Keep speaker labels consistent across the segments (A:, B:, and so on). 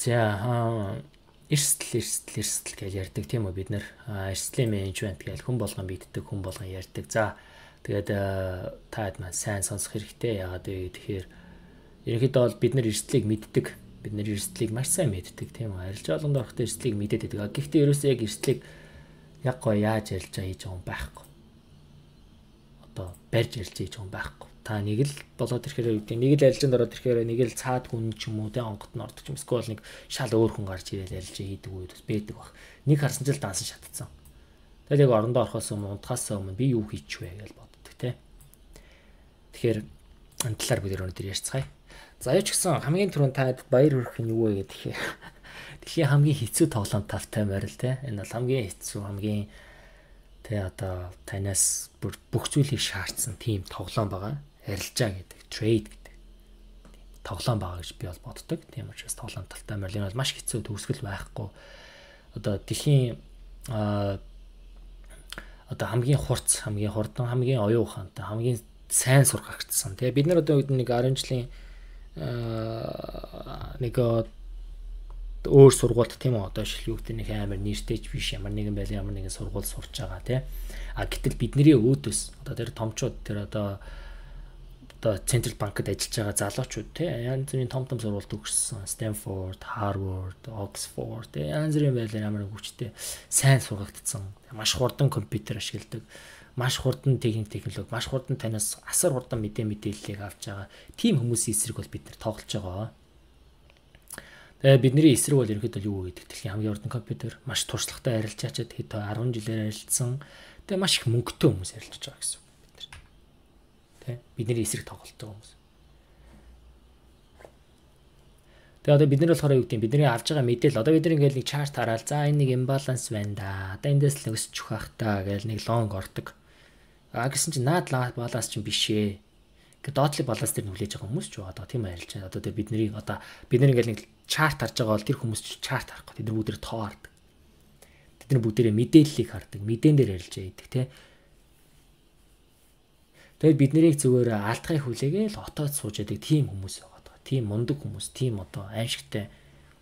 A: За эрсдэл гэж ярьдаг тийм үү бид нэр эрсдлийн менежмент гэж хүн болгон бийддэг хүн болгон ярьдаг. За тэгээд таад маань сайн сонсох хэрэгтэй. Яагаад вэ гэхээр ерөнхийдөө бол бид нэр эрсдлийг мэддэг. Бид нэр эрсдлийг маш сайн мэддэг тийм үү. Арилжаа болгонд орохдоо эрсдлийг мэдээд байдаг. Гэхдээ ерөөсөө яг эрсдлийг яг гоо яаж арилжаа хийж байгаа юм байхгүй. Одоо барьж арилжаа хийж байгаа юм байхгүй. Та нэг л болоод ирэхээр нэг л арилжаанд ороод ирэхээр нэг л цаад хүн ч юм уу тэ онгот нь ордог юм. Эсвэл нэг шал өөр хүн гарч ирээд арилжаа хийдэг үед бас байдаг баг. Нэг харсан ч л дансан шатцсан. Тэгэл яг орондоо орохоос өмнө унтахаас өмнө би юу хийчихвэ гэж боддог те. Тэгэхээр энэ талаар бид өнөөдөр ярьцгаая. За яа ч гэсэн хамгийн түрүүнд та баяр хүрэх нь юу вэ гэхээр дэлхийн хамгийн хэцүү тоглоом тавтай морил те. Энэ бол хамгийн хэцүү хамгийн тэ одоо танаас бүх зүйлийг шаардсан тийм тоглоом байгаа. Арилжаа гэдэг, трейд гэдэг тоглоом байгаа гэж би бол боддог. Тийм учраас тоглоом талтай морил бол маш хэцүү төгсгөл байхгүй. Одоо дэлхийн одоо хамгийн хурц, хамгийн хурдан, хамгийн оюун ухаантай, хамгийн сайн сургагдсан. Тэгээ бид нар одоо нэг 10 жилийн нэг өөр сургуульд тийм үү одоо шилгүүгт нэг амар нэртэйч биш ямар нэгэн байл ямар нэгэн сургууль сурч байгаа тий. А гэтэл бидний өөдөөс одоо тэр томчууд тэр одоо централ банкад ажиллаж байгаа залуучууд тий янз бүрийн том сургуульд төгссөн Stanford, Harvard, Oxford тий янз бүрийн байдлаар ямар хүчтэй сайн сургагдсан. Маш хурдан компьютер ашигладаг, маш хурдан технологи, маш хурдан танаас асар хурдан мэдээллийг авч байгаа. Тим хүмүүсийн эсрэг бол бид нар тоглож байгаа. Тэгээ бидний эсрэг бол ерөнхийдөө юу гэдэг дэлхийн хамгийн урдан компьютер маш туршлагатай арилжаачаад хэд 10 жилээр арилжсан. Тэгээ маш их мөнгөтэй хүмүүс арилжаж байгаа гэсэн үг бид нар. Тэ бидний эсрэг тоглож байгаа хүмүүс. Тэгээ одоо бид нар болохоор юу гэдэг бидний авж байгаа мэдээлэл одоо бид нар ингээл нэг чарт хараад за энэ нэг имбаланс байна да. Одоо эндээс л өсчих байх та гэж нэг лонг ордог. Гэсэн чинь наад баланс чинь биш ээ. Ингээд доотлын баланс дээр нүлээж байгаа хүмүүс ч байгаа. Тийм арилжаа. Одоо бид ингээл нэг чарт харж байгаа бол тэр хүмүүс чарт харахгүй. Тэд нар бүгдээр тоо хардаг. Тэд нар бүгдээрээ мэдээллийг хардаг. Мэдэн дээр арилжаа хийдэг тий. Тэгээд бид нарыг зүгээр алдахыг хүлээгээл отоод сууж яадаг тийм хүмүүс байгаа. Тийм мундаг хүмүүс, тийм одоо аимшигтай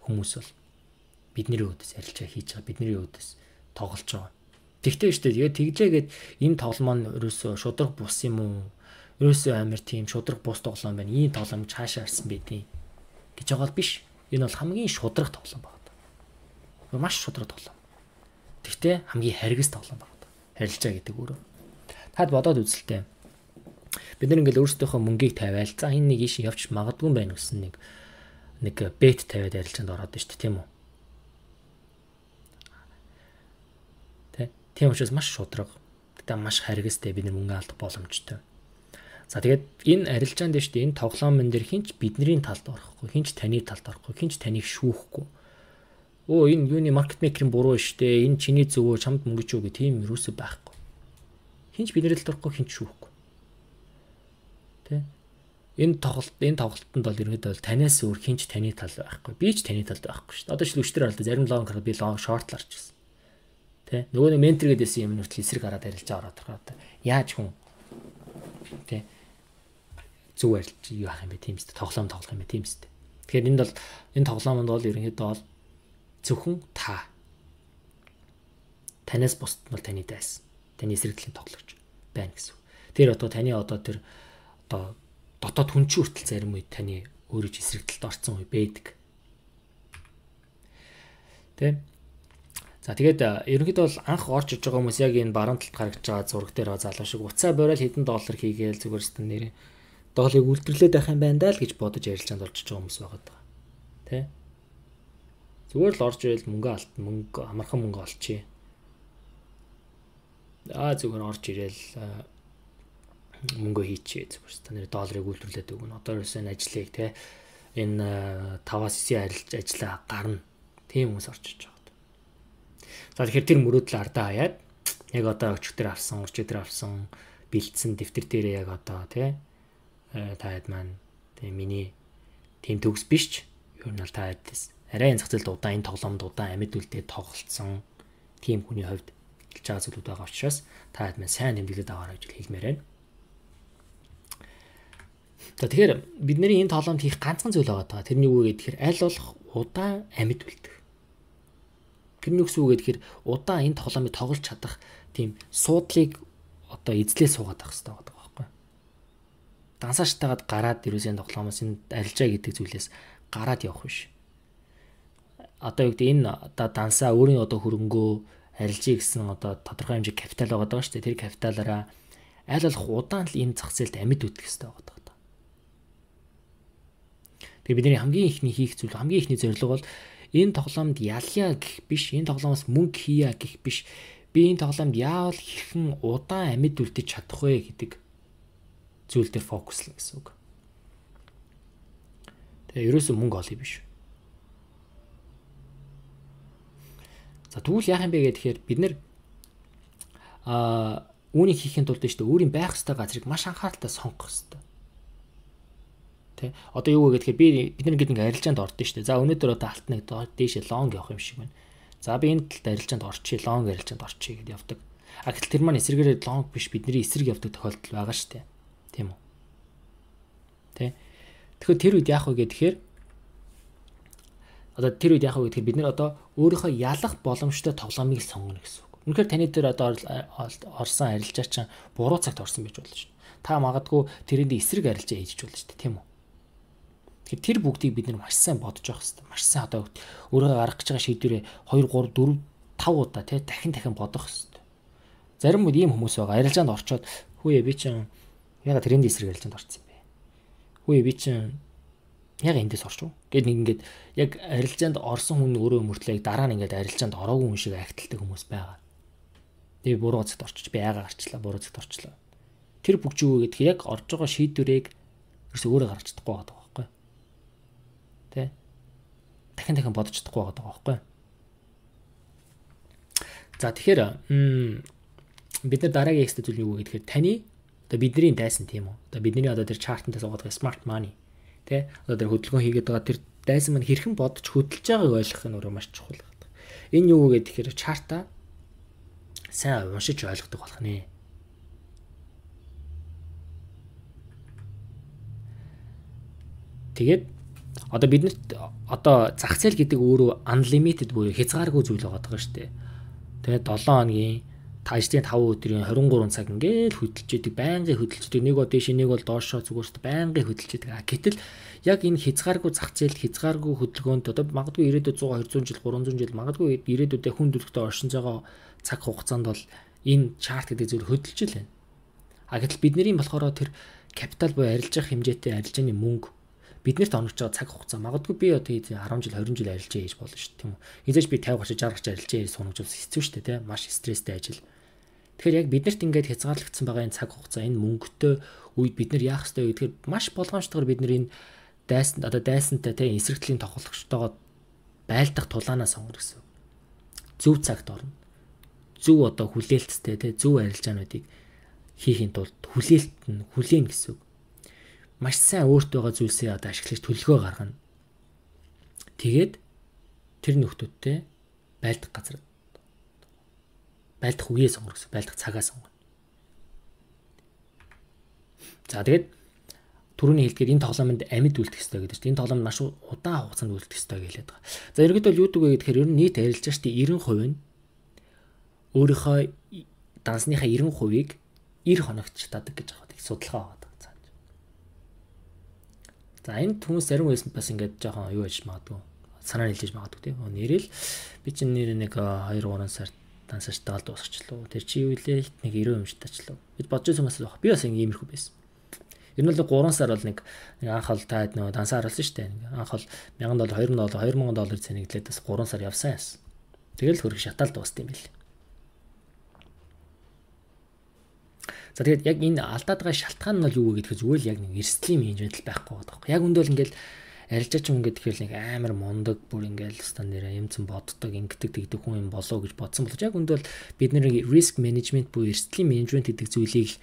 A: хүмүүс бол бидний өөдөөс арилжаа хийж байгаа. Бидний өөдөөс тоглож байгаа. Тэгтээ шүү дээ. Тэглээгээд энэ тоглоом нь ерөөсөө шудраг бус юм уу? Ерөөсөө амар тийм шудраг бус тоглоом байна. Ийм тоглоом цаашаа арсан байдیں۔ гэж байгаа л биш. Энэ бол хамгийн шудраг тоглоом байна. Маш шудраг тоглоом. Тэгтээ хамгийн харгас тоглоом байна. Харилцаа гэдэг өөрөө. Таад бодоод үзэлтэй. Бид нар ингээл өөрсдийнхөө мөнгийг тавиал. За энэ нэг ийш явж магадгүй байна гэсэн нэг бет тавиад арилжаанд ороод байна шүү дээ, тийм үү? Тийм учраас маш шудраг. Тэгтээ маш харгастай бид нар мөнгө алдах боломжтой. За тэгээд энэ арилжаанд дээ шүү дээ. Энэ тоглоомн дээр хинч бидний талд орохгүй, хинч таны талд орохгүй, хинч таныг шүүхгүй. Оо энэ юуны маркет мейкерийн буруу шүү дээ. Энэ чиний зөвөө чамд мөнгө ч үгүй тийм юусоо байхгүй. Хинч бидний талд орохгүй, хинч шүүхгүй. Тэ? Энэ тоглолтод бол ерөөдөө танаас өөр хинч таны талд байхгүй. Би ч таны талд байхгүй шүү дээ. Одоо шил өчтөр алдаа зарим лонг би лонг шортларч гэсэн. Тэ? Нөгөө нэг ментор гэдээсэн юм нүртэл эсрэг гараад арилжаа ороод байгаа. Яаж хүн тэ зүг арилж юу ах юм бэ тийм үстэ тоглоом тоглох юм бэ тийм үстэ. Тэгэхээр энэ тоглоомонд бол ерөнхийдөө бол зөвхөн танаас бусд нь бол таны дайсан. Таны эсрэгдлийн тоглогч байна гэсэн. Тэр таны тэр дотоод хүн чинь хүртэл зарим үед таны өөрөө ч эсрэгдэлд орсон үе байдаг. Тэ? За тэгээд ерөнхийдөө бол анх орж иж байгаа хүмүүс яг энэ баруун талд гаргаж байгаа зураг дээр залуу шиг уцаа борол хэдэн доллар хийгээл зүгээр өстөн нэр доолыг үлдэрлээд байх юм байна даа л гэж бодож ярилцаанд олж байгаа хүмүүс байгаа. Тэ? Зүгээр л орж ивэл мөнгө амархан мөнгө олчихъя. Зүгээр орж ирээл мөнгө хийчихье зүгээр та нэр долларыг үлдэрлээд өгнө. Одоо ерөөсөө энэ ажлыг тэ энэ 5-9 ажиллаа гарна. Тийм хүмүүс орж иж байгаа. За тэгэхээр тэр мөрөөдөл ардаа хаяад яг одоо өчигдөр авсан, урчигдөр авсан бэлдсэн дэвтэр дээрээ яг одоо тэ таад маань тэ миний тийм төгс биш ч ер нь л таад арай энэ зах зээлд удаан энэ тоглоомд удаан амьд үлдээд тоглолцсон тийм хүний хувьд хэлж байгаа зүйлүүд байгаа учраас таад маань сайн тэмдэглээд аваарай гэж хэлмээр байна. За тэгэхээр бидний энэ тоглоомд хийх ганцхан зүйл байгаа. Тэрний юу гэхээр аль болох удаан амьд үлдэх. Тэрний үгс юу гэхээр удаан энэ тоглоомыг тоглож чадах тийм суудлыг одоо эзлээ суугаад байх хэрэгтэй байгаа байхгүй. Дансааштайгаад гараад ерөөсөө тоглоомоос энэ арилжаа гэдэг зүйлээс гараад явах биш. Одоо юу гэдэг энэ одоо дансаа өөрийн одоо хөрөнгөө арилжээ гэсэн одоо тодорхой хэмжээ капитал байгаа шүү дээ. Тэр капиталаараа аль болох удаан л энэ зах зээлд амьд үлдэх хэрэгтэй байгаа. Тэгээ бидний хамгийн ихний хийх зүйл, хамгийн ихний зорилго бол энэ тоглоомд ялъя гэх биш, энэ тоглоомоос мөнгө хийя гэх биш. Би энэ тоглоомд яавал хэрхэн удаан амьд үлдэж чадах вэ гэдэг зүйл дээр фокуслах гэсэн үг. Тэгээ ерөөсөө мөнгө олъё биш. За тэгвэл яах юм бэ гэхээр бид нэр үүнийг хийхин тулд шүү дээ өөрийн байх ёстой газрыг маш анхааралтай сонгох ёстой. Тэ. Одоо юу вэ гэхээр бид нар ингээд арилжаанд ордоо шүү дээ. За өнөөдөр одоо алтныг дээшээ лонг явах юм шиг байна. За би энэ талд арилжаанд орчих, лонг арилжаанд орчих гэдээ явдаг. А гэтэл тэр маань эсрэгээр лонг биш бидний эсрэг явдаг тохиолдол байгаа шүү дээ. Тийм үү? Тэ. Тэгэхээр тэр үед яах вэ гэхээр бид нар одоо өөрийнхөө ялах боломжтой тоглоомыг сонгоно гэсэн үг. Үнэхээр таны дээр одоо орсон арилжаа чинь буруу цагт орсон байж болно шүү дээ. Та магадгүй тэрэнд эсрэг арилжаа хийж болно шүү дээ, тийм үү? Тэгэхээр тэр бүгдийг бид нар маш сайн бодож явах хэрэгтэй. Маш сайн одоо өөрөө гаргах гэж байгаа шийдвэрээ 2 3 4 5 удаа тий дахин бодох хэрэгтэй. Зарим үед ийм хүмүүс байгаа. Арилжаанд орчоод хүүе би чинь ягаад тэрэнд эсрэг арилжаанд орсон юм бэ? Хүүе би чинь ягаад эндээс орчих вэ? Гэт нэг ингээд яг арилжаанд орсон хүн өөрөө мөртлөө дараа нь ингээд арилжаанд ороогүй хүн шиг агталдаг хүмүүс байгаа. Тэгээ буруу цагт орчих. Би яагаад гарчлаа? Буруу цагт орчлоо. Тэр бүгд юу гэдэг яг орж байгаа шийдвэрийг ерөөсөө өөрөө гаргаж чадахгүй байгаа байхгүй. Тэ? Дахин бодож чадахгүй байгаа байхгүй. За тэгэхээр бид нар дараагийн экстра зүйл юу гэхээр таны одоо бидний дайсан тийм үү? Одоо бидний одоо тэр чартантаас угаад байгаа smart money тэ? Одоо тэр хөдөлгөөн хийгээд байгаа тэр дайсан маань хэрхэн бодож хөдөлж байгааг ойлгох нь өөрөө маш чухал байдаг. Энэ юу гэхээр чарта сайн уншиж ойлгодог болох нэ. Тэгээд одоо биднэрт одоо зах зээл гэдэг өөрөө unlimited буюу хязгааргүй зүйл байгаа шүү дээ. Тэгээд 7 хоногийн ажлын 5 өдрийн 23 цаг ингээл хөдөлж идэг, байнгын хөдөлж идэг. Нэг бол дээш, нэг бол доошоо зүгээрт байнгын хөдөлж идэг. Гэтэл яг энэ хязгааргүй зах зээл, хязгааргүй хөдөлгөөнд одоо магадгүй ирээдүйд 100 200 жил, 300 жил, магадгүй ирээдүйдээ хүн төрөлхтөө оршин байгаа цаг хугацаанд бол энэ чарт гэдэг зүйл хөдөлж л байна. Гэтэл бидний болохоор тэр капитал буюу арилжах хэмжээтэй арилжааны мөнгө биднэрт оногч байгаа цаг хугацаа магадгүй би одоо 10 жил 20 жил арилжаа хийж болно шүү дээ тийм үү. Эзэж би 50 гарч 60 гарч арилжаа хийж сунаж бас хэцүү шүү дээ тийм маш стресстэй ажил. Тэгэхээр яг биднэрт ингээд хязгаарлагдсан байгаа энэ цаг хугацаа энэ мөнгөтэй үед бид нар яах ёстой вэ гэдгээр маш болгоомжтойгоор бид нар энэ дайсантай тийм эсрэгтлийн тоглогчтойгоо байлдах тулаанаа сонгоно гэсэн. Зөв цагт орно. Зөв одоо хүлээлттэй тийм зөв арилжаануудыг хийхин тулд хүлээн гэсэн. Маш сайн өөртөө байгаа зүйлсээ одоо ашиглаж төлөвлөгөө гаргана. Тэгээд тэр нөхдүүдтэй байлдах газар байлдах үеэ сонгох гэсэн, байлдах цагаа сонгоно. За тэгээд түрүүний хэлдгээр энэ тоглоомд амьд үлдэх хэрэгтэй гэдэг чинь энэ тоглоом маш удаан хугацаанд үлдэх хэрэгтэй гэж хэлээд байгаа. За ерөнхийдөө юу гэдэг вэ гэхээр ер нь нийт арилжаачдын 90% нь өөрийнхөө дансныхаа 90%-ийг 90 хоногт чаддаг гэж байгаа. Их судалгаа байгаа. За энэ хүмүүс зарим үеэс бас ингээд жоохон юу хийж магадгүй санаа нийлж магадгүй тийм. Нэрэл би чинь нэр нэг 2 3 сар дансаачтайгаа дуусчихлоо. Тэр чи юу илээ нэг 90 юмш тачлаа. Бид бодож байсан юмас байх. Би бас ингэ иймэрхүү байсан. Ер нь бол 3 сар бол нэг анх бол таад нөө дансаа харуулсан шүү дээ. Анх бол $1000 цэнэглээд бас 3 сар явсан яасан. Тэгэл хөрөх шатаал дууссан юм билээ. За тэгээд яг энэ алдаад байгаа шалтгаан нь бол юу вэ гэхээр зүгээр л яг нэг эрсдлийн менежмент байхгүй байгаа. Яг үндэл ингээл арилжаач хүн гэхээр нэг амар мундаг бүр ингээл стан нэрээ юмцэн боддог ингэдэг тэгдэг хүн юм болоо гэж бодсон боловч яг үндэл бид нэр риск менежмент буюу эрсдлийн менежмент гэдэг зүйлийг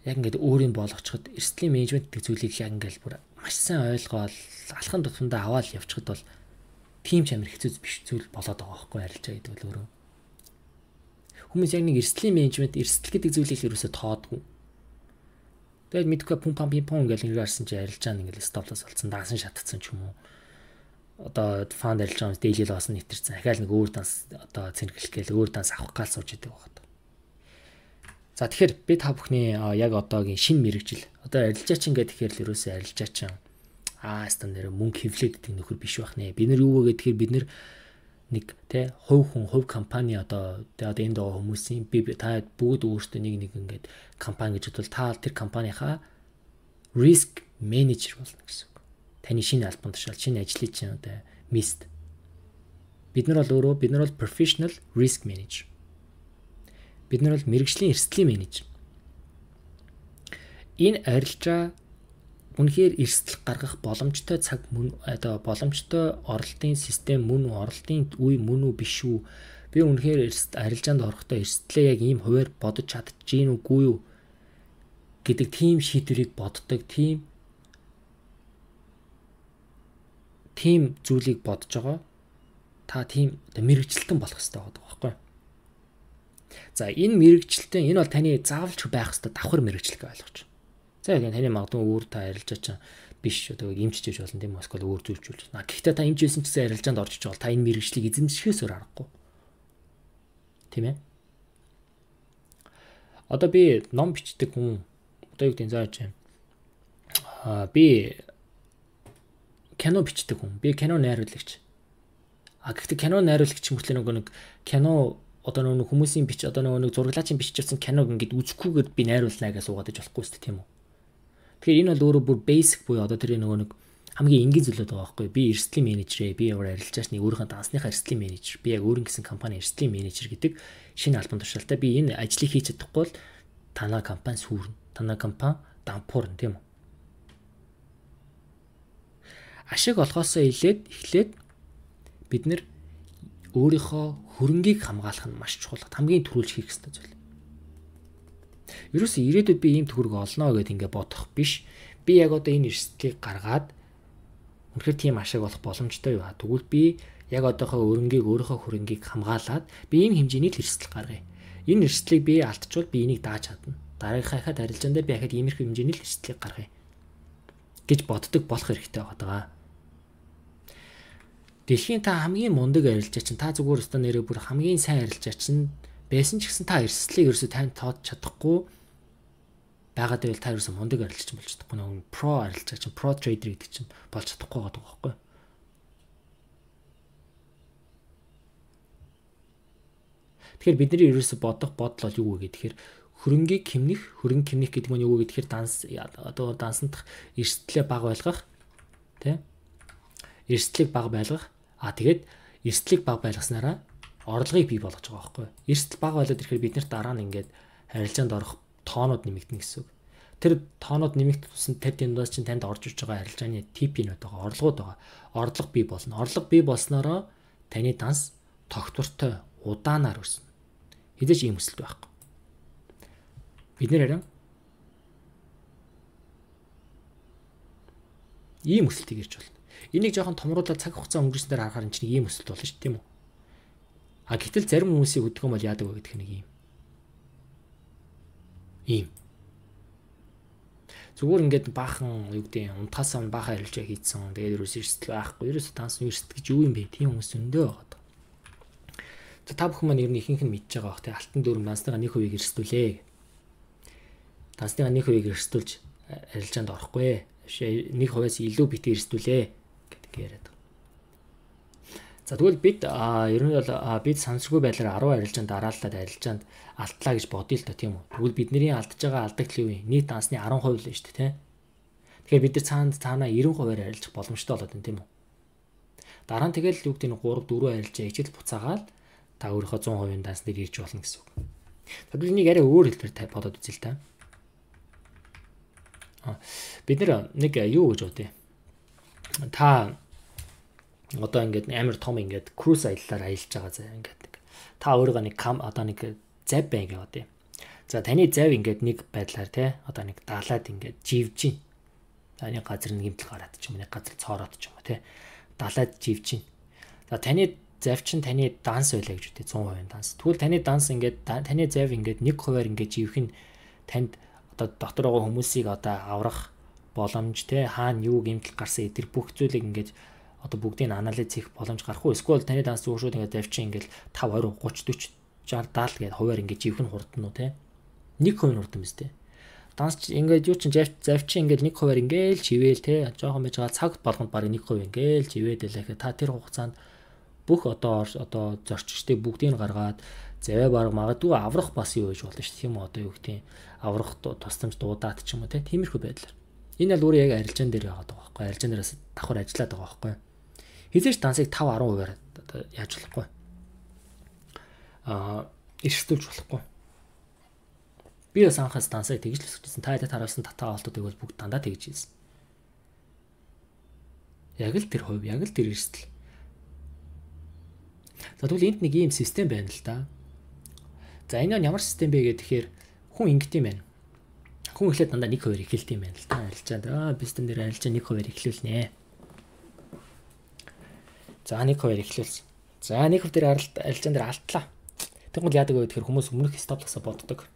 A: яг ингээд өөрийн болгочиход эрсдлийн менежмент гэдэг зүйлийг яг ингээл бүр маш сайн ойлгоод алхам тутамдаа аваад явчихад бол тийм ч амар хэцүү биш зүйл болоод байгаа байхгүй арилжаа гэдэг бол өөрөө. Хүмүүс яг нэг эрсдлийн менежмент, эрсдэл гэдэг зүйлийг ерөөсөө тоодгүй. Тэгээд мэдгүй пум пам пимпон ингээл иргээрсэн чи арилжаа ингээл стоплос болсон, дансан шатцсан ч юм уу. Одоо фаунд арилж байгаа daily loss нэтэрсэн. Ахаал нэг өөр данс одоо цэнгэлэх гээл өөр данс авах гал сууж идэг байна. За тэгэхээр би та бүхний яг одоогийн шинэ мэрэгжил одоо арилжаач ингээд тэгэхээр л ерөөсөө арилжаач астан нэр мөнгө хевлээд идэх нөхөр биш байх нэ. Бид нар юу вэ гэхээр бид нар нэг тэ хувь компани одоо энд байгаа хүмүүсийн би та бүгд өөртөө нэг ингээд компани гэж бодвол та тэр компанийхаа risk manager болно гэсэн. Таны шинэ албан тушаал, шинэ ажлын чинь одоо мист. Бид нар бол professional risk manager. Бид нар бол мэрэгжлийн эрсдлийн менежер. Энэ арилжаа үнэхээр эрсдэл гаргах боломжтой цаг мөн одоо боломжтой оролтын систем мөн үү, оролтын үе мөн үү биш үү? Би үнэхээр арилжаанд орохдоо эрсдлээ яг ийм хуваар бодож чадчихээн үгүй юу гэдэг тийм шийдвэрийг боддог, тийм зүйлийг бодож байгаа. Та тийм одоо мэрэгчлэлтэн болох хэрэгтэй байгаа байхгүй. За энэ мэрэгчлэлтэн энэ бол таны заавалч байх хэрэгтэй давхар мэрэгчлэг ойлгож. За яг таны магадгүй өөр та арилжаач биш одоо эмчж хийж болно тийм эсвэл өөр зүйлжүүлж байна. Гэхдээ та эмч байсан ч гэсэн арилжаанд орж иж бол та энэ мэрэгчлийг эзэмшихээс өөр аргагүй. Тийм ээ. Одоо би ном бичдэг хүн одоо юу гэдэг зааж байна. Би кино бичдэг хүн. Би кино найруулагч. Гэхдээ кино найруулагч мөртлөө нэг кино одоо нэг хүмүүсийн бич одоо нэг зураглаачийн биччихсэн киног ингээд үзэхгүйгээр би найруулнаа гэж суугаад иж болохгүй шүү дээ тийм үү. Тэгэхээр энэ бол өөрөө бүр basic буюу одоо тэр нэг хамгийн энгийн зүйлүүд байгаа байхгүй. Би эрсдлийн менежер, би ямар арилжаачны өөрийнхөө дансныхаа эрсдлийн менежер, би яг өөрийн гэсэн компани эрсдлийн менежер гэдэг шинэ албан тушаалтай би энэ ажлыг хийж чадахгүй бол танай компани сүрнэ. Танай компани дампуурна тийм үү. Ашиг олохоосоо эхлээд бид нэр өөрийнхөө хөрөнгийг хамгаалах нь маш чухал. Хамгийн түрүүлж хийх ёстой зүйл. Ерөөсөө ирээдүйд би ийм төгрөг олно гэдээ ингээ бодох биш. Би яг одоо энэ эрсдлийг гаргаад үнэхээр тийм ашиг олох боломжтой юу? Тэгвэл би яг одоохоо өөрийнхөө хөрөнгийг хамгаалаад би ийм хэмжээний эрсдэл гаргая. Энэ эрсдлийг би алдчихвал би энийг дааж чадна. Дараагийнхаа хаад арилжаандаа би ахад иймэрхүү хэмжээний эрсдлийг гаргая гэж боддог болох хэрэгтэй байгаа. Дэлхийн та хамгийн мундаг арилжаач чинь та зүгээр өстө нэрээ бүр хамгийн сайн арилжаач чинь байсан ч гэсэн та эрсдлийг ерөөсөө танд тоод чадахгүй байгаад байвал та ерөөсөө мундаг арилжаач болж чадахгүй нэг про арилжаач, про трейдер гэдэг чинь болж чадахгүй байгаа байхгүй. Тэгэхээр бидний ерөөсөө бодох бодол бол юу вэ гэхээр хөрөнгө кимнэх гэдэг нь юу вэ гэхээр одоо дансандах эрсдлээ бага байлгах тий эрсдлийг бага байлгах тэгээд эрсдлийг бага байлгаснараа орлогыг бий болгож байгаа байхгүй. Эрсдэл бага болоод ирэхээр бид нарт дараа нь ингээд арилжаанд орох тоонууд нэмэгдэнэ гэсэн үг. Тэр тоонууд нэмэгдэх тусам тэр тэндээс чинь танд орж иж байгаа арилжааны типийнүүд байгаа, орлогууд байгаа. Орлого бий болно. Орлого бий болсноороо таны данс тогтвортой удаанаар өснө. Хэзээ ч ийм өсөлт байхгүй. Бид нэр харин ийм өсөлтийг ирж болно. Энийг жоохон томруулаад цаг хугацаа өнгөрсөн дээр харахаар энэ чинь ийм өсөлт болно шүү дээ тийм үү? Гэтэл зарим хүмүүсийн хөдөлгөөн бол яадаг вэ гэдэг нэг ийм. Зүгээр ингээд баахан юу гэдэг юм унтахасаа баахан арилжаа хийцэн. Тэгээд ерөөсөө эрсдэл байхгүй. Ерөөсөө данс эрсдэл гэж юу юм бэ? Тийм хүмүүс өндөө байгаа. Та бүхэн маань ер нь ихэнх нь мэдж байгаа бах тий алтан дүүрэн дансныхаа 1% эрсдүүлээ. Дансныхаа 1% эрсдүүлж арилжаанд орохгүй. 1%-аас илүү битээ эрсдүүлээ гэдэг яриад. За тэгвэл бид ер нь бол бид сансргүй байдлаар 10 арилжаанд дарааллаад арилжаанд алтлаа гэж бодъё л та тийм үү. Тэгвэл бидний алдж байгаа алдагдлын үе нийт дансны 10% л байна шүү дээ тий. Тэгэхээр бид нар цаанаа 90%-аар арилжах боломжтой болоод байна тийм үү. Дараа нь тэгэл юу гэдэг нь 3-4 арилжаа ичил буцаагаад та өөрийнхөө 100% дансныг ирж болно гэсэн үг. Тэгвэл энийг арай өөр хэлбэрээр бодоод үзье л та. Бид нэг юу гэж бодъё. Та одоо ингээд амар том ингээд круз аяллаар аялж байгаа заа ингээд та өөрийгөө нэг одоо нэг зав бай гэж бодъё. За таны зав ингээд нэг байдлаар те одоо нэг даалаад ингээд живж гин. Таны газар нэг гэмтэл гараад ч юм уу нэг газар цоороод ч юм уу те даалаад живж гин. За таны зав чинь таны данс байлаа гэж үтэй 100% данс. Тэгвэл таны данс ингээд таны зав ингээд 1%-аар ингээд живэх нь танд одоо дотор байгаа хүмүүсийг одоо аврах боломж те хаана юу гэмтэл гарсан эдгээр бүх зүйлийг ингээд одоо бүгдийг анализ хийх боломж гарах уу? Эсвэл таны данс зуршууд ингээд завчин ингээд 5 20 30 40 60 70 гээд хуваар ингээд живхэн хурдан уу те? 1% хурдан биз дээ. Данс ингээд юу чин завчин ингээд 1% ингээд живээл те. Жохон байж байгаа цаг болгонд баг 1% ингээд живээд байлаа гэхэд та тэр хугацаанд бүх одоо зорчигчдыг бүгдийг гаргаад заваа баг магадгүй аврах бас юу гэж болно шүү дээ. Тийм үү одоо юу гэдэг аврах тусламж дуудаад ч юм уу те. Тиймэрхүү байдлаар. Энэ бол өөрөө яг арилжаан дээр байгаа байхгүй. Арилжаан дээрээс давхар ажиллаад байгаа байхгүй. Хизээч дансыг 5-10%-аар одоо яаж болохгүй. Эрсдүүлж болохгүй. Би бас анхаас дансыг тэгж л өсчихсэн. Та хэд харуулсан татаа олтуудыг бол бүгд дандаа тэгж хийсэн. Яг л тэр хувь, яг л тэр эрсдэл. За тэгвэл энд нэг ийм систем байна л да. За энэ нь ямар систем бэ гэхээр хүн ингэт юм байна. Хүн эхлээд дандаа 1% эхэлт юм байна л да. Арилжаанд бизнес дээр арилжаа 1% эхлүүлнэ. За 1% эхлүүлсэн. За 1% дээр арилжаан дээр алтлаа. Тэгвэл яадаг вэ гэхээр хүмүүс өмнөх стоп-лосоо боддог.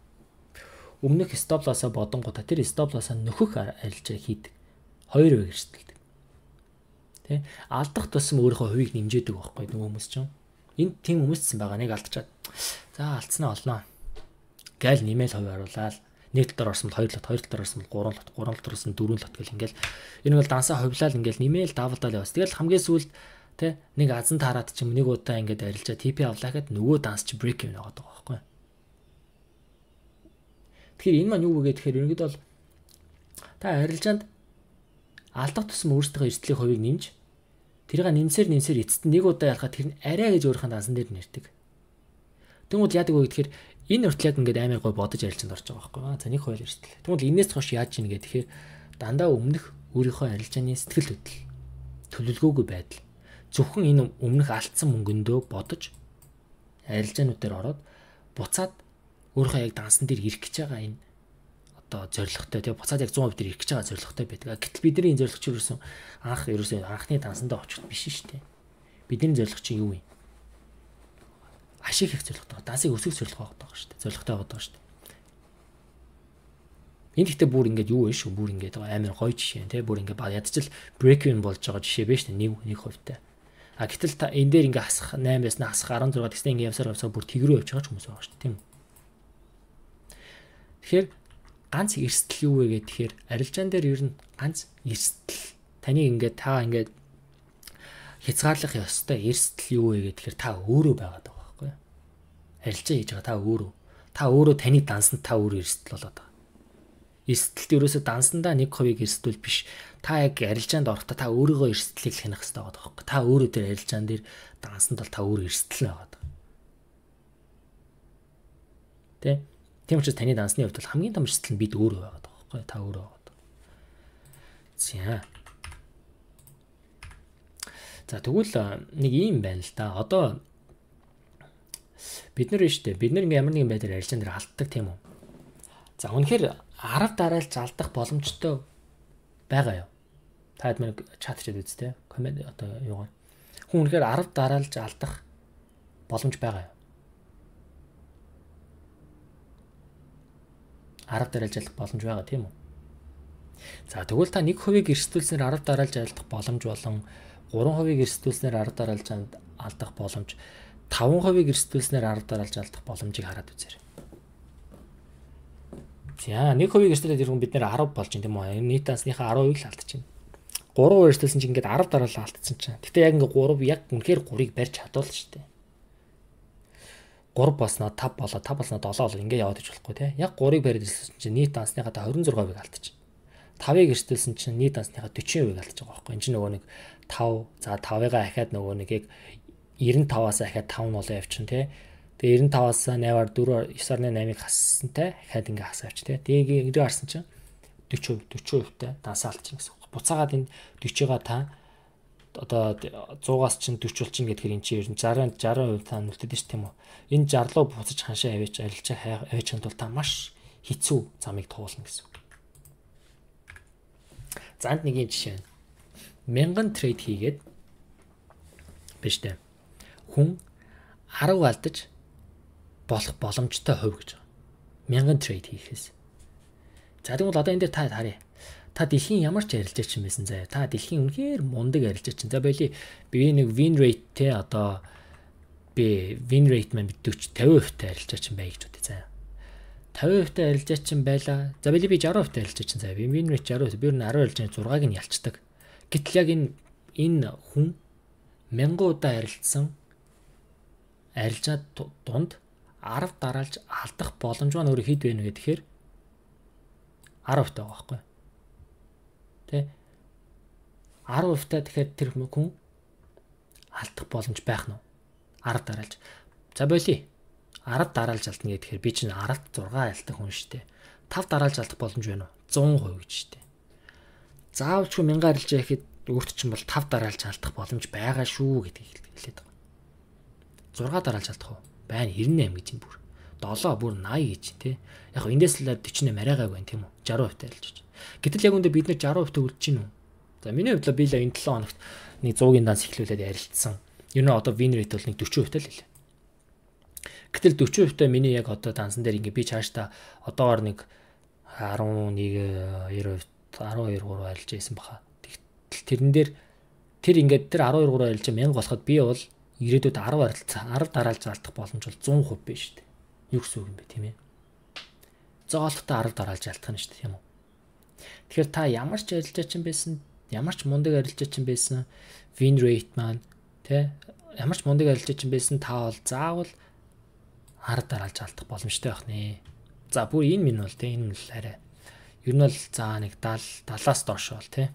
A: Өмнөх стоп-лосоо бодонгуудаа тэр стоп-лосоо нөхөх арилжаа хийдэг. 2% эрсдэлдэг. Тэ? Алдах тусам өөрийнхөө хувийг нэмжээдэг байхгүй нөгөө хүмүүс чинь. Энд тийм хүмүүссэн байгаа нэг алдчихад. За алдснаа олноо. Гайл нэмэл хувь харуулаад нэг талаар орсон бол 2 лот, 2 талаар орсон бол 3 лот, 3 талаар орсон 4 лот гэл ингээл энэ бол дансаа хувлаад ингээл нэмэл давалдаал яваас. Тэгэл хамгийн сүүлд тэ нэг азан таарад ч юм нэг удаа ингээд арилжаа TP авлаа гэхэд нөгөө данс чи брейк юм байгаа байхгүй. Тэгэхээр энэ маань юу вэ гэхээр ерөнхийдөө бол та арилжаанд алдах тусам өөрсдөө эрсдлийн хувийг нэмж тэрийг нэмсээр эцэст нэг удаа ялахад тэр нь арай гэж өөрийнхөө дансан дээр нэрдэг. Тэгмүүд яадаг вэ гэхээр энэ хүртэл яг ингээд амар гой бодож арилжаанд орж байгаа байхгүй. За 1% эрсдэл. Тэгмүүд энэс хойш яаж ийн гэхээр дандаа өмнөх өөрийнхөө арилжааны сэтгэл хөдлөл төлөвлөгөөгүй байдал зөвхөн энэ өмнөх алдсан мөнгөндөө бодож арилжаанууд дээр ороод буцаад өөрийнхөө яг дансан дээр ирэх гэж байгаа энэ одоо зорилготой тэгээ буцаад яг 100% дээр ирэх гэж байгаа зорилготой байдаг. Гэтэл бидний энэ зорилго чинь ерөөсөн анхны дансандаа очихд биш шүү дээ. Бидний зорилго чинь юу вэ? Ашиг их зорилготой. Дансыг өсгөх зорилго байгаа шүү дээ. Зорилготой байгаа шүү дээ. Энэ ихтэй бүр ингээд юу вэ шүү? Бүр ингээд амар гоё жишээ тий. Бүр ингээд ядчил break even болж байгаа жишээ биш үү? 1%-тай. А гэтэл та энэ дээр ингээ хасах 8-аас нь хасах 16 гэснээр ингээ явсаар бүр тэгрүү явж байгаа ч хүмүүс байгаа шүү дээ тийм үү. Тэгэхээр ганц эрсдэл юу вэ гэхээр арилжаан дээр ер нь ганц эрсдэл таны ингээ та ингээ хязгаарлах ёстой эрсдэл юу вэ гэхээр та өөрөө байгаад байгаа байхгүй юу. Арилжаа хийж байгаа та өөрөө таны дансанд та өөрөө эрсдэл болоод байгаа. Эрсдэлт ерөөсөө дансандаа 1% эрсдэл биш. Та яг арилжаанд орохдоо та өөрийгөө эрсдлийг хянах хэрэгтэй байгаа байхгүй. Та өөрөө тэр арилжаан дээр дансанд бол та өөрөө эрсдэл байгаа. Тэ? Тийм учраас таны дансны хувьд бол хамгийн том эрсдэл нь бид өөрөө байгаа байхгүй. Та өөрөө байгаа. За тэгвэл нэг юм байна л да. Одоо бид нар ингээ ямар нэгэн байдлаар арилжаан дээр алддаг тийм үү? За үнэхээр 10 дараалж алдах боломжтой байгаа юу? Та хэд мэн чат хийгээд үзтээ. Комент одоо юугаар. Хүн үнэхээр 10 дараалж алдах боломж байгаа юу? 10 дараалж алдах боломж байгаа тийм үү? За тэгвэл та 1% эрсдүүлснээр 10 дараалж алдах боломж болон 3% эрсдүүлснээр 10 дараалж алдах боломж, 5% эрсдүүлснээр 10 дараалж алдах боломжийг хараад үзээрэй. За 1% эрсдүүлээд иргэн бид нэр 10 болж байна тийм үү? Нийт дансныхаа 10%-ийг л алдчихна. 3% эрсдүүлсэн чинь ингээд 10 дараалал алдсан чинь. Гэтэ яг ингээд 3 яг үнэхээр 3-ыг барьж чадвал шүү дээ. 3 болсноо 5 болоо 5 болсноо 7 болоо ингээд яваад иж болохгүй тий. Яг 3-ыг барьж ирсэн чинь нийт дансныхаа 26%-ийг алдчихна. 5-ыг эрсдүүлсэн чинь нийт дансныхаа 40%-ийг алдчих байгаа байхгүй. Энд чинь нөгөө нэг 5 за 5-ыгаа ахаад нөгөө нэг яг 95-аас ахаад 5 нь болоо явчихна тий. Тэгээ 95-аас 8-аар 4-аар 9.8-ыг хассантай ахаад ингээ хасаа явчих тий. Тэгээ ингээ харсан чинь 40%тай дансаа алдчихна гэсэн. Буцаагаад энэ 40-гаа та одоо 100-аас чинь 40 болчихно гэдгээр эн чинь ер нь 60% та нүлтэд ш тийм үү. Энэ 60 руу буцаж ханшаа аваач арилжаа аваачихын тулд та маш хэцүү замыг туулна гэсэн. За энд нэг юм жишээ байна. 1000 трейд хийгээд биш дээ. Хүн 10 алдаж болох боломжтой хувь гэж байна. 1000 трейд хийхээс. За тэгвэл одоо энэ дээр та харъя. Та дэлхийн ямар ч арилжаач юм байсан заяа. Та дэлхийн үнэхээр мундаг арилжаач. За байли би нэг win rate те одоо би win rate маань 40 50% арилжаач юм бай гэж бодъё заяа. 50% арилжаач юм байла. За байли би 60% арилжаач юм заяа. Win rate 60%. Би ер нь 10 арилжааны 6-ыг нь ялцдаг. Гэтэл яг энэ хүн 1000 удаа арилжсан арилжаад дунд 10 дараалж алдах боломж маань өөр хэд вэ гэхээр 10% байгаа байхгүй. Тэ 10% та тэгэхээр тэр хүн алдах боломж байх нь 10 дараалж. За боли 10 дараалж алдна гэхээр би чинь 10-т 6 алдах хүн шүү дээ. 5 дараалж алдах боломж байна уу? 100% гэж шүү дээ. Заавалчгүй 1000 арилжаа гэхэд өөрт чинь бол 5 дараалж алдах боломж байгаа шүү гэдгийг хэлээд байгаа. 6 дараалж алдах уу? Байна 98 гэж юм бүр. 7 бүр 80 гэж тий. Яг эндээс л 48 арайгааг байна тийм үү? 60% арилжаач. Гэтэл яг үндэ бид нэр 60% үлдэж гин үү? За миний хувьд л би л энэ 7 хоногт нэг 100-ийн данс эхлүүлээд арилжсан. Ер нь одоо win rate бол нэг 40% л хэлээ. Гэтэл 40% миний яг одоо дансан дээр ингээ би цаашдаа одоогоор нэг 11 90% 12 3 арилж байсан баха. Тэрэн дээр тэр ингээд тэр 12 3 арилж 1000 болоход би бол ирээдүйд 10 арилцаа 10 дараалж алдах боломж бол 100% биш шүү дээ. Юу гэсэн үг юм бэ тийм ээ? Зоолохтой 10 дараалж алдах нь шүү дээ тийм үү? Тэгэхээр та ямар ч арилжаач юм байсан, ямар ч мундаг арилжаач юм байсан, win rate маань тий ямар ч мундаг арилжаач юм байсан та бол заавал 10 дараалж алдах боломжтой байх нэ. За бүр энэ минь бол тий энэ л арай. Ер нь бол за нэг 70-аас доош бол тий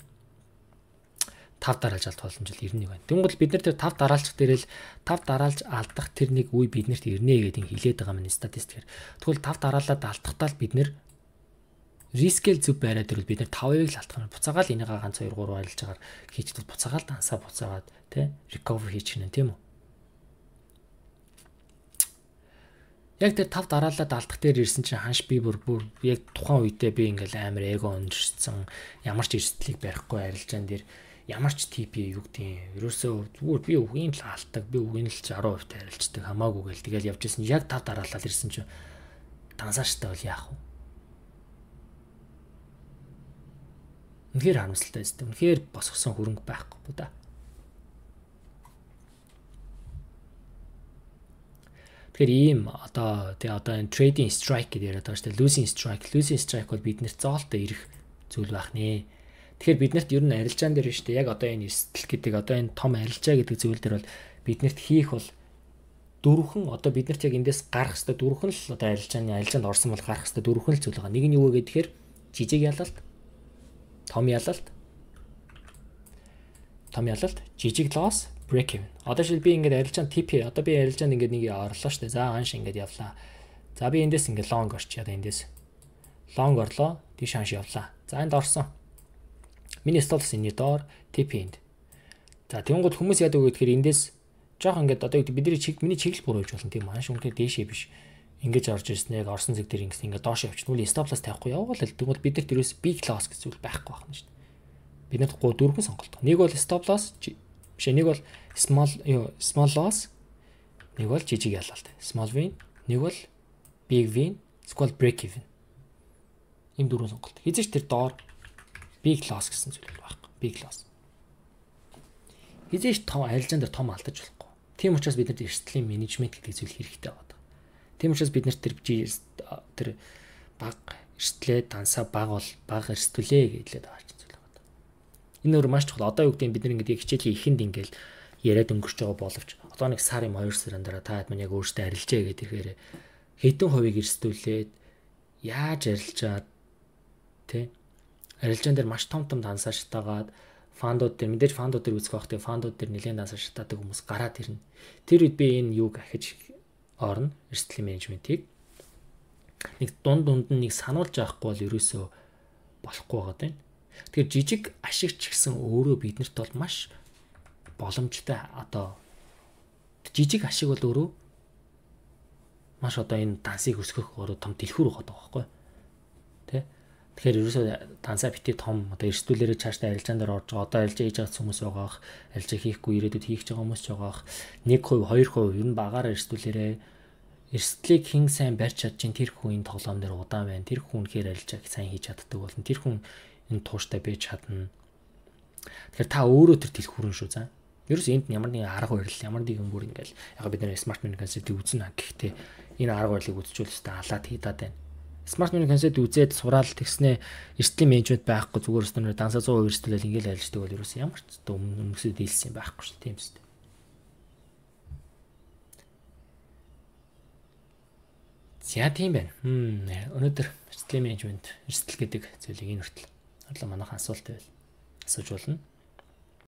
A: 5 дараалж алдах боломж л 91 байна. Тэгвэл бид нар тэр 5 дараалчих дээрэл 5 дараалж алдах тэр нэг үе биднэрт ирнэ гэдэг нь хилээд байгаа маань статистикээр. Тэгвэл 5 дараалаад алдахтаа л бид нэр рискэл зүв байраад ирвэл бид нар 5%-ыг л алдах нь буцаагаал энийгээ ганц 2 3 арилж агаар хийчихвэл буцаагаал дансаа буцаагаад тий recovery хийчих нь тийм үү. Яг тэр 5 дараалаад алдах дээр ирсэн чинь ханш би бүр яг тухайн үедээ би ингээл амар эго өнжирсэн ямар ч эрсдлийг барихгүй арилжаан дээр ямар ч TP юу гэдэг ерөөсөө зүгээр би үгийн л алддаг би үгийн л 60% арилждаг хамаагүй гэл тэгэл явж исэн яг 5 дараалал ирсэн чинь дансааштай бол яах вэ? Үнэхээр харамсалтай байсан. Үнэхээр босгосон хөрөнгө байхгүй да. Тэгэхээр ийм одоо энэ trading strike гэдэг яриад байгаа шүү дээ. Losing strike бол биднэрт зоолтой ирэх зүйл байх нэ. Тэгэхээр биднэрт ер нь арилжаан дээр шүү дээ. Яг одоо энэ эрсдэл гэдэг одоо энэ том арилжаа гэдэг зүйл дээр бол биднэрт хийх бол дөрвөн одоо биднэрт яг эндээс гарах хэвээр дөрвөн л одоо арилжаанд орсон бол гарах хэвээр дөрвөн л зүйл байгаа. Нэг нь юу вэ гэхээр жижиг ялалт, том ялалт, жижиг loss, break even. Одоо шил би ингээд арилжаанд TP одоо би арилжаанд ингээд нэг орлоо шүү дээ. За анш ингээд явлаа. За би эндээс ингээд long орчих. Одоо эндээс long орлоо, тийш анш явлаа. За энд орсон. Миний столс энэ доор TP энд. За тэгэнгүүт хүмүүс яадаг вэ гэхээр эндээс жоох ингээд одоо бидний чиглэл бүр хөвж болно тийм маш үнэхээр дээшээ биш. Ингэж орж ирсэн яг орсон зэг дээр ингээд доош явчихвал stop loss тавихгүй явбал тэгвэл бид нарт ерөөс big loss гэсэн зүйл байхгүй байна шүү дээ. Бид нарт дөрвөн сонголт. Нэг бол stop loss биш нэг бол small loss, нэг бол жижиг ялалт. Small win, нэг бол big win, эсвэл break even. Ийм дөрвөн сонголт. Хизээч тэр доор big loss гэсэн зүйл байхгүй. Big loss. Хизээч том арилжаан дээр том алдаж болохгүй. Тийм учраас бид нарт эрсдлийн менежмент гэдэг зүйл хэрэгтэй байна. Тийм учраас бид нарт тэр баг эрсдлээ дансаа баг эрсдүүлээ гэдэлээд байгаа зүйл байна. Энэ өөр маш чухал. Одоо юу гэдэг бид нар ингээд хичээлийн ихэнд ингээл яриад өнгөрч байгаа боловч одоо нэг сар юм 2 сарын дараа та хэд мань яг өөртөө арилжээ гэдэг ихээр хэдэн хувийг эрсдүүлээд яаж арилжаад тий арилжаан дээр маш том дансаажтайгаад фандууд дээр мэдээж фандууд дээр үзэх байх тэгээ фандууд дээр нэлээд дансаажтайдаг хүмүүс гараад ирнэ. Тэр үед би энэ юуг ахиж орно эрсдлийн менежментийг нэг дунд нь нэг сануулж авахгүй бол ерөөсөө болохгүй байгаа юм. Тэгэхээр жижиг ашигч гэсэн өөрөө биднэрт бол маш боломжтой одоо жижиг ашиг бол өөрөө маш одоо энэ дансыг өсгөх өөрөө том дэлгүүр байгаа байхгүй тий. Тэгэхээр ерөөсөө дансаа бити том одоо эрсдүүлээрээ цаашдаа арилжаан дээр орж байгаа одоо арилжаа хийж байгаа хүмүүс байгаах арилжаа хийхгүй ирээдүйд хийх гэж байгаа хүмүүс ч байгаах 1%, 2% ер нь багаараа эрсдүүлээрээ Эрсдлийг хэн сайн барьж чадж чинь тэр хүн энэ тоглоом дээр удаан байна. Тэр хүн үнэхээр арилжааг сайн хийж чаддаг болно. Тэр хүн энэ тууштай байж чадна. Тэгэхээр та өөрөө тэр дэлгүүрэн шүү за. Ерөөс энд ямар нэгэн арга барил, ямар нэгэн бүр ингээл яг бид нэр смарт мани концепт үзнэ. Гэхдээ энэ арга барилыг үзчихвэл өстой алаад хийдаад байна. Смарт мани концепт үзээд сураал тэгснээ эрсдлийн менежмент байхгүй зүгээр өстөнөр дансаа 100% эрсдэлэл ингээл арилждаг бол ерөөс ямар ч өмнөсөд дийлсэн байхгүй шүү тийм үстэй. За тийм байна. Өнөөдөр эрсдлийн менежмент, эрсдэл гэдэг зүйлийг энэ хүртэл манайхан асуулт байл асууж болно.